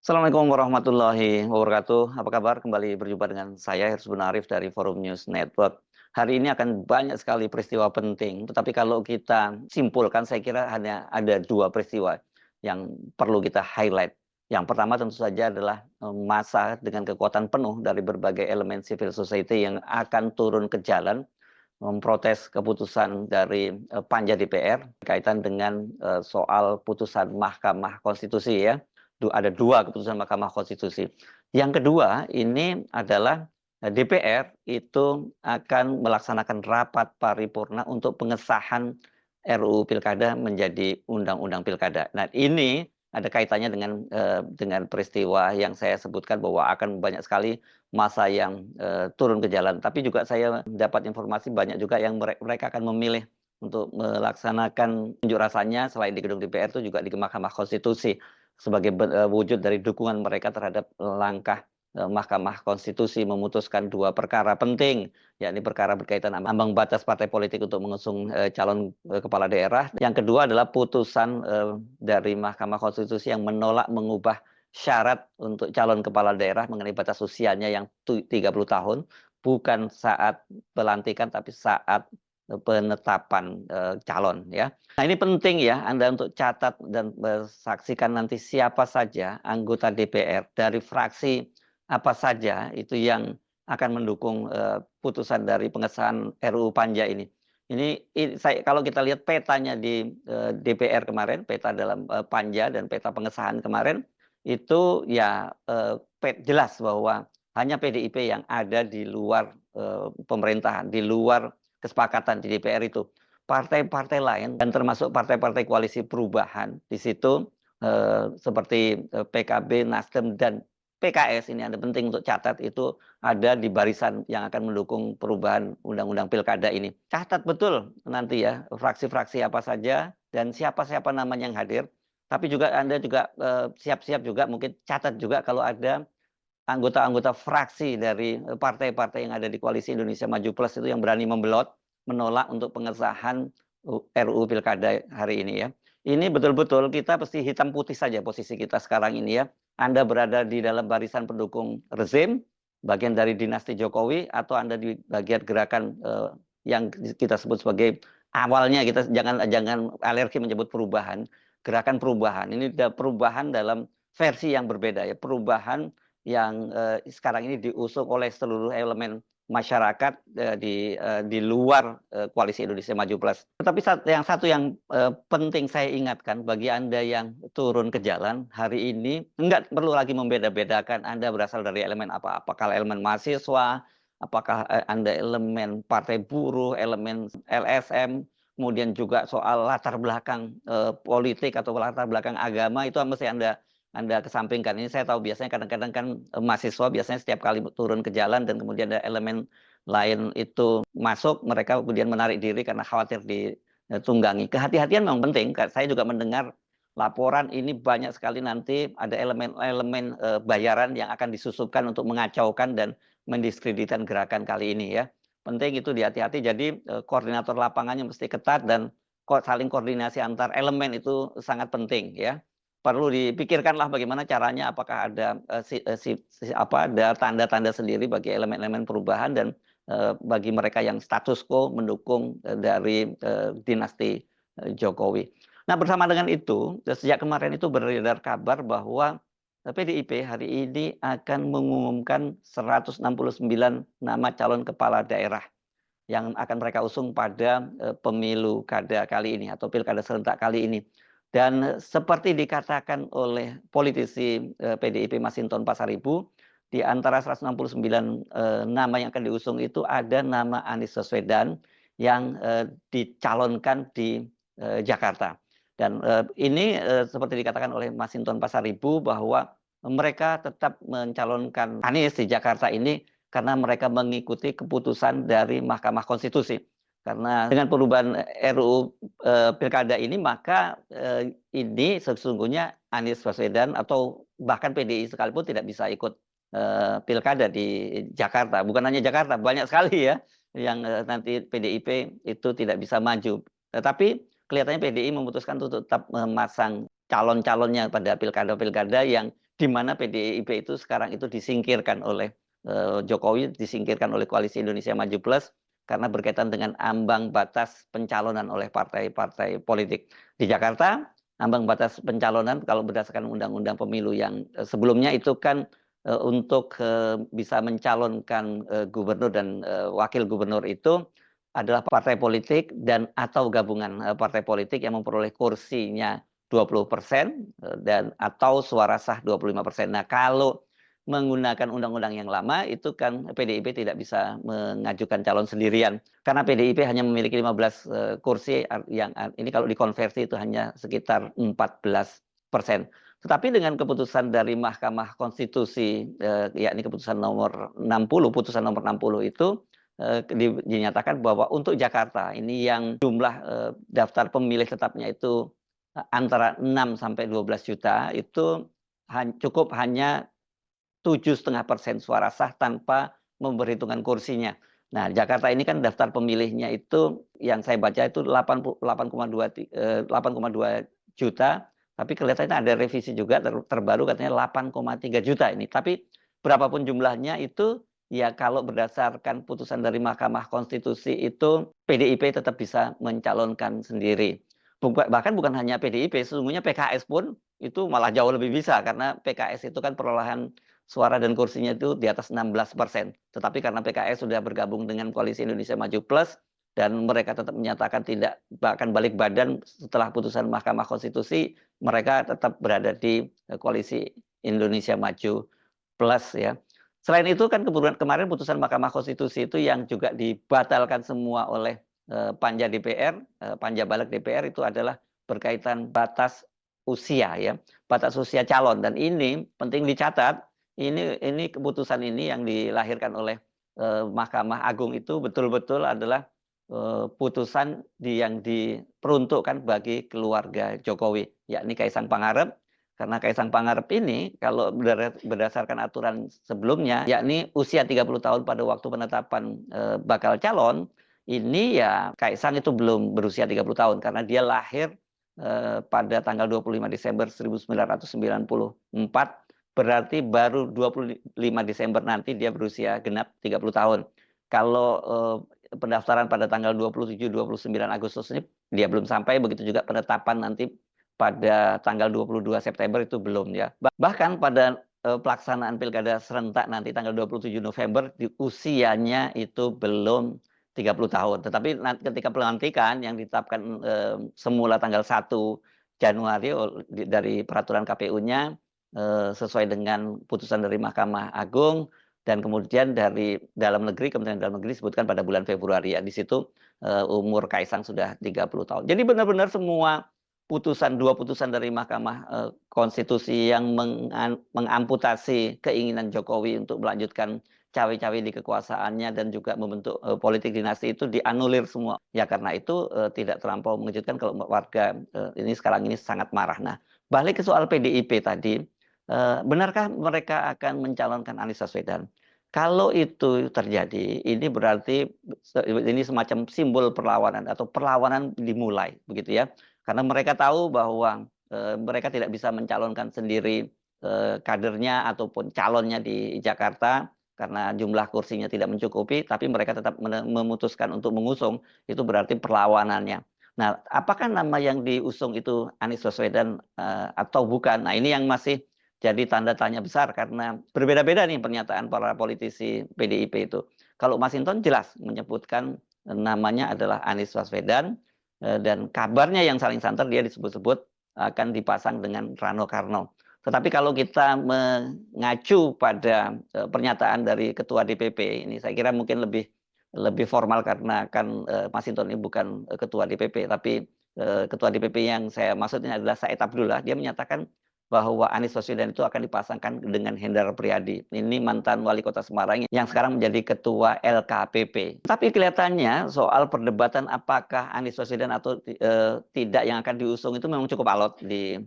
Assalamualaikum warahmatullahi wabarakatuh. Apa kabar? Kembali berjumpa dengan saya, Hirsbun Arif dari Forum News Network. Hari ini akan banyak sekali peristiwa penting, tetapi kalau kita simpulkan, saya kira hanya ada dua peristiwa yang perlu kita highlight. Yang pertama tentu saja adalah massa dengan kekuatan penuh dari berbagai elemen civil society yang akan turun ke jalan memprotes keputusan dari panja DPR berkaitan dengan soal putusan Mahkamah Konstitusi ya. Ada dua keputusan Mahkamah Konstitusi. Yang kedua ini adalah DPR itu akan melaksanakan rapat paripurna untuk pengesahan RUU Pilkada menjadi Undang-Undang Pilkada. Nah ini ada kaitannya dengan peristiwa yang saya sebutkan bahwa akan banyak sekali masa yang turun ke jalan. Tapi juga saya dapat informasi banyak juga yang mereka akan memilih untuk melaksanakan unjuk rasanya selain di gedung DPR itu juga di Mahkamah Konstitusi sebagai wujud dari dukungan mereka terhadap langkah Mahkamah Konstitusi memutuskan dua perkara penting, yakni perkara berkaitan ambang batas partai politik untuk mengusung calon kepala daerah. Yang kedua adalah putusan dari Mahkamah Konstitusi yang menolak mengubah syarat untuk calon kepala daerah mengenai batas usianya yang 30 tahun, bukan saat pelantikan tapi saat penetapan calon ya. Nah ini penting ya Anda untuk catat dan saksikan nanti siapa saja anggota DPR dari fraksi apa saja itu yang akan mendukung putusan dari pengesahan RUU Panja ini. Kalau kita lihat petanya di DPR kemarin, peta dalam Panja dan peta pengesahan kemarin, itu ya jelas bahwa hanya PDIP yang ada di luar pemerintahan, di luar kesepakatan di DPR itu. Partai-partai lain dan termasuk partai-partai koalisi perubahan di situ seperti PKB, Nasdem dan PKS ini ada penting untuk catat itu ada di barisan yang akan mendukung perubahan Undang-Undang Pilkada ini. Catat betul nanti ya fraksi-fraksi apa saja dan siapa-siapa namanya yang hadir. Tapi juga Anda juga siap-siap juga mungkin catat juga kalau ada anggota-anggota fraksi dari partai-partai yang ada di Koalisi Indonesia Maju Plus itu yang berani membelot, menolak untuk pengesahan RUU Pilkada hari ini ya. Ini betul-betul kita pasti hitam putih saja posisi kita sekarang ini ya. Anda berada di dalam barisan pendukung rezim, bagian dari dinasti Jokowi, atau Anda di bagian gerakan yang kita sebut sebagai awalnya kita jangan alergi menyebut perubahan, gerakan perubahan. Ini perubahan dalam versi yang berbeda ya, perubahan yang sekarang ini diusung oleh seluruh elemen masyarakat di luar Koalisi Indonesia Maju Plus. Tetapi yang satu yang penting saya ingatkan bagi Anda yang turun ke jalan hari ini, enggak perlu lagi membeda-bedakan Anda berasal dari elemen apa. Apakah elemen mahasiswa, apakah Anda elemen partai buruh, elemen LSM, kemudian juga soal latar belakang politik atau latar belakang agama itu mesti Anda kesampingkan. Ini saya tahu biasanya kadang-kadang kan mahasiswa biasanya setiap kali turun ke jalan dan kemudian ada elemen lain itu masuk, mereka kemudian menarik diri karena khawatir ditunggangi. Kehati-hatian memang penting. Saya juga mendengar laporan ini banyak sekali nanti ada elemen-elemen bayaran yang akan disusupkan untuk mengacaukan dan mendiskreditkan gerakan kali ini ya. Penting itu dihati-hati. Jadi koordinator lapangannya mesti ketat dan saling koordinasi antar elemen itu sangat penting ya. Perlu dipikirkanlah bagaimana caranya, apakah ada ada tanda-tanda sendiri bagi elemen-elemen perubahan dan bagi mereka yang status quo mendukung dari dinasti Jokowi. Nah bersama dengan itu sejak kemarin itu beredar kabar bahwa PDIP hari ini akan mengumumkan 169 nama calon kepala daerah yang akan mereka usung pada pemilu kada kali ini atau pilkada serentak kali ini. Dan seperti dikatakan oleh politisi PDIP Masinton Pasaribu, di antara 169 nama yang akan diusung itu ada nama Anies Baswedan yang dicalonkan di Jakarta. Dan ini seperti dikatakan oleh Masinton Pasaribu bahwa mereka tetap mencalonkan Anies di Jakarta ini karena mereka mengikuti keputusan dari Mahkamah Konstitusi. Karena dengan perubahan RUU Pilkada ini maka ini sesungguhnya Anies Baswedan atau bahkan PDI sekalipun tidak bisa ikut Pilkada di Jakarta. Bukan hanya Jakarta, banyak sekali ya yang nanti PDIP itu tidak bisa maju. Tetapi kelihatannya PDI memutuskan untuk tetap memasang calon-calonnya pada pilkada-pilkada yang di mana PDIP itu sekarang itu disingkirkan oleh Jokowi, disingkirkan oleh Koalisi Indonesia Maju Plus karena berkaitan dengan ambang batas pencalonan oleh partai-partai politik. Di Jakarta, ambang batas pencalonan kalau berdasarkan undang-undang pemilu yang sebelumnya itu kan untuk bisa mencalonkan gubernur dan wakil gubernur itu adalah partai politik dan atau gabungan partai politik yang memperoleh kursinya 20% dan atau suara sah 25%. Nah, kalau menggunakan undang-undang yang lama itu kan PDIP tidak bisa mengajukan calon sendirian karena PDIP hanya memiliki 15 kursi yang ini kalau dikonversi itu hanya sekitar 14%. Tetapi dengan keputusan dari Mahkamah Konstitusi yakni keputusan nomor 60, putusan nomor 60 itu dinyatakan bahwa untuk Jakarta ini yang jumlah daftar pemilih tetapnya itu antara 6 sampai 12 juta itu cukup hanya 7,5% suara sah tanpa memperhitungkan kursinya. Nah, Jakarta ini kan daftar pemilihnya itu yang saya baca itu 8,2 juta, tapi kelihatannya ada revisi juga terbaru katanya 8,3 juta ini. Tapi berapapun jumlahnya itu ya kalau berdasarkan putusan dari Mahkamah Konstitusi itu PDIP tetap bisa mencalonkan sendiri. Bahkan bukan hanya PDIP, sesungguhnya PKS pun itu malah jauh lebih bisa karena PKS itu kan perolehan suara dan kursinya itu di atas 16%. Tetapi karena PKS sudah bergabung dengan Koalisi Indonesia Maju Plus dan mereka tetap menyatakan tidak akan balik badan setelah putusan Mahkamah Konstitusi, mereka tetap berada di Koalisi Indonesia Maju Plus ya. Selain itu kan kemarin putusan Mahkamah Konstitusi itu yang juga dibatalkan semua oleh Panja DPR, Panja Balik DPR itu adalah berkaitan batas usia ya, batas usia calon dan ini penting dicatat, ini keputusan ini yang dilahirkan oleh Mahkamah Agung itu betul-betul adalah putusan yang diperuntukkan bagi keluarga Jokowi, yakni Kaisang Pangarep. Karena Kaisang Pangarep ini kalau berdasarkan aturan sebelumnya, yakni usia 30 tahun pada waktu penetapan bakal calon, ini ya Kaisang itu belum berusia 30 tahun karena dia lahir pada tanggal 25 Desember 1994, berarti baru 25 Desember nanti dia berusia genap 30 tahun. Kalau pendaftaran pada tanggal 27-29 Agustus ini dia belum sampai, begitu juga penetapan nanti pada tanggal 22 September itu belum ya. Bahkan pada pelaksanaan pilkada serentak nanti tanggal 27 November di usianya itu belum 30 tahun. Tetapi ketika pelantikan yang ditetapkan semula tanggal 1 Januari dari peraturan KPU-nya sesuai dengan putusan dari Mahkamah Agung dan kemudian dari dalam negeri, Kementerian Dalam Negeri disebutkan pada bulan Februari ya. Di situ umur Kaisang sudah 30 tahun. Jadi benar-benar semua dua putusan dari Mahkamah Konstitusi yang mengamputasi keinginan Jokowi untuk melanjutkan cawe-cawe di kekuasaannya dan juga membentuk politik dinasti itu dianulir semua. Ya karena itu tidak terlampau mengejutkan kalau warga ini sekarang ini sangat marah. Nah, balik ke soal PDIP tadi, benarkah mereka akan mencalonkan Anies Baswedan? Kalau itu terjadi, ini berarti ini semacam simbol perlawanan atau perlawanan dimulai, begitu ya. Karena mereka tahu bahwa mereka tidak bisa mencalonkan sendiri kadernya ataupun calonnya di Jakarta karena jumlah kursinya tidak mencukupi, tapi mereka tetap memutuskan untuk mengusung, itu berarti perlawanannya. Nah, apakah nama yang diusung itu Anies Baswedan atau bukan? Nah, ini yang masih jadi tanda tanya besar karena berbeda-beda nih pernyataan para politisi PDIP itu. Kalau Mas Hinton jelas menyebutkan namanya adalah Anies Baswedan, dan kabarnya yang saling santer dia disebut-sebut akan dipasang dengan Rano Karno. Tetapi kalau kita mengacu pada pernyataan dari Ketua DPP ini, saya kira mungkin lebih formal karena kan Mas Hinton ini bukan Ketua DPP, tapi Ketua DPP yang saya maksudnya adalah Said Abdullah. Dia menyatakan bahwa Anies Baswedan itu akan dipasangkan dengan Hendar Priyadi. Ini mantan wali kota Semarang yang sekarang menjadi ketua LKPP. Tapi kelihatannya soal perdebatan apakah Anies Baswedan atau tidak yang akan diusung itu memang cukup alot di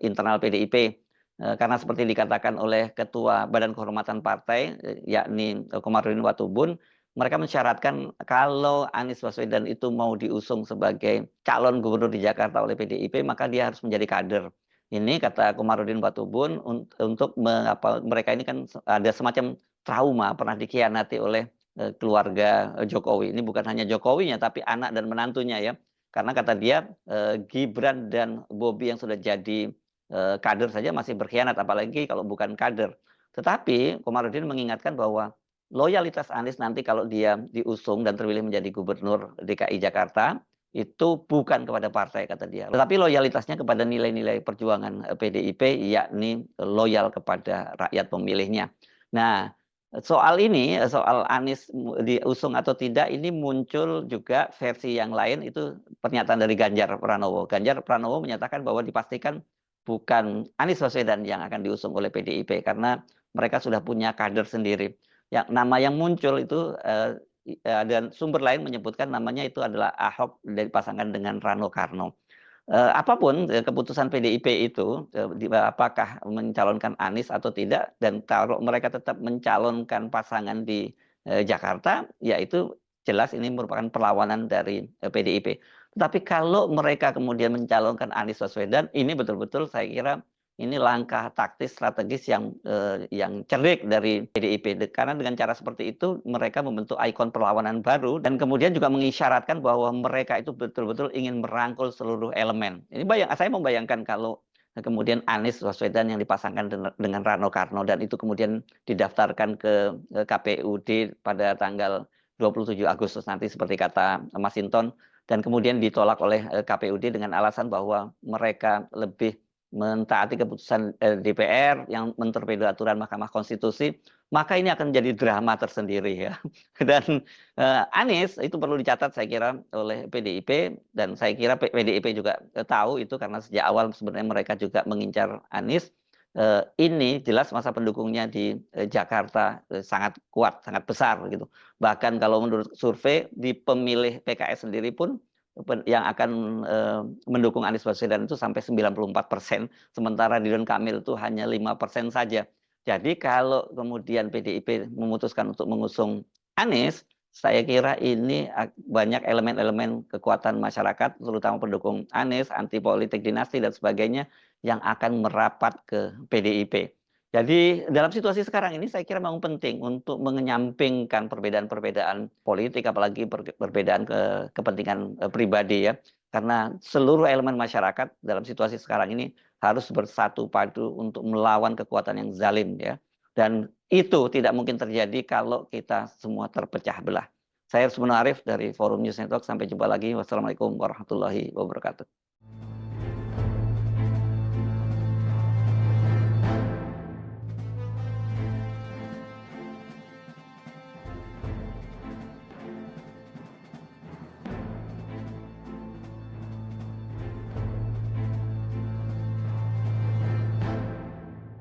internal PDIP. Karena seperti dikatakan oleh Ketua Badan Kehormatan Partai, yakni Komarudin Watubun, mereka mensyaratkan kalau Anies Baswedan itu mau diusung sebagai calon gubernur di Jakarta oleh PDIP, maka dia harus menjadi kader. Ini kata Komarudin Watubun untuk mereka ini kan ada semacam trauma pernah dikhianati oleh keluarga Jokowi. Ini bukan hanya Jokowinya tapi anak dan menantunya ya. Karena kata dia Gibran dan Bobi yang sudah jadi kader saja masih berkhianat apalagi kalau bukan kader. Tetapi Komarudin mengingatkan bahwa loyalitas Anies nanti kalau dia diusung dan terpilih menjadi gubernur DKI Jakarta itu bukan kepada partai kata dia, tetapi loyalitasnya kepada nilai-nilai perjuangan PDIP, yakni loyal kepada rakyat pemilihnya. Nah, soal ini, soal Anies diusung atau tidak, ini muncul juga versi yang lain, itu pernyataan dari Ganjar Pranowo. Ganjar Pranowo menyatakan bahwa dipastikan bukan Anies Baswedan yang akan diusung oleh PDIP, karena mereka sudah punya kader sendiri. Yang nama yang muncul itu dan sumber lain menyebutkan namanya itu adalah Ahok dari pasangan dengan Rano Karno. Apapun keputusan PDIP itu, apakah mencalonkan Anies atau tidak, dan kalau mereka tetap mencalonkan pasangan di Jakarta, ya itu jelas ini merupakan perlawanan dari PDIP. Tetapi kalau mereka kemudian mencalonkan Anies Baswedan, ini betul-betul saya kira ini langkah taktis strategis yang cerdik dari PDIP, karena dengan cara seperti itu mereka membentuk ikon perlawanan baru dan kemudian juga mengisyaratkan bahwa mereka itu betul-betul ingin merangkul seluruh elemen. Ini saya membayangkan kalau kemudian Anies Baswedan yang dipasangkan dengan Rano Karno dan itu kemudian didaftarkan ke KPUD pada tanggal 27 Agustus nanti seperti kata Mas Hinton, dan kemudian ditolak oleh KPUD dengan alasan bahwa mereka lebih mentaati keputusan DPR yang mentorpedo aturan Mahkamah Konstitusi, maka ini akan menjadi drama tersendiri ya. Dan Anies itu perlu dicatat saya kira oleh PDIP, dan saya kira PDIP juga tahu itu karena sejak awal sebenarnya mereka juga mengincar Anies. Ini jelas masa pendukungnya di Jakarta sangat kuat, sangat besar gitu. Bahkan kalau menurut survei di pemilih PKS sendiri pun yang akan mendukung Anies Baswedan itu sampai 94%, sementara Ridwan Kamil itu hanya 5% saja. Jadi kalau kemudian PDIP memutuskan untuk mengusung Anies, saya kira ini banyak elemen-elemen kekuatan masyarakat, terutama pendukung Anies, anti politik dinasti dan sebagainya, yang akan merapat ke PDIP. Jadi dalam situasi sekarang ini saya kira memang penting untuk menyampingkan perbedaan-perbedaan politik, apalagi perbedaan kepentingan pribadi ya. Karena seluruh elemen masyarakat dalam situasi sekarang ini harus bersatu padu untuk melawan kekuatan yang zalim ya. Dan itu tidak mungkin terjadi kalau kita semua terpecah belah. Saya Arif dari Forum News Network. Sampai jumpa lagi. Wassalamualaikum warahmatullahi wabarakatuh.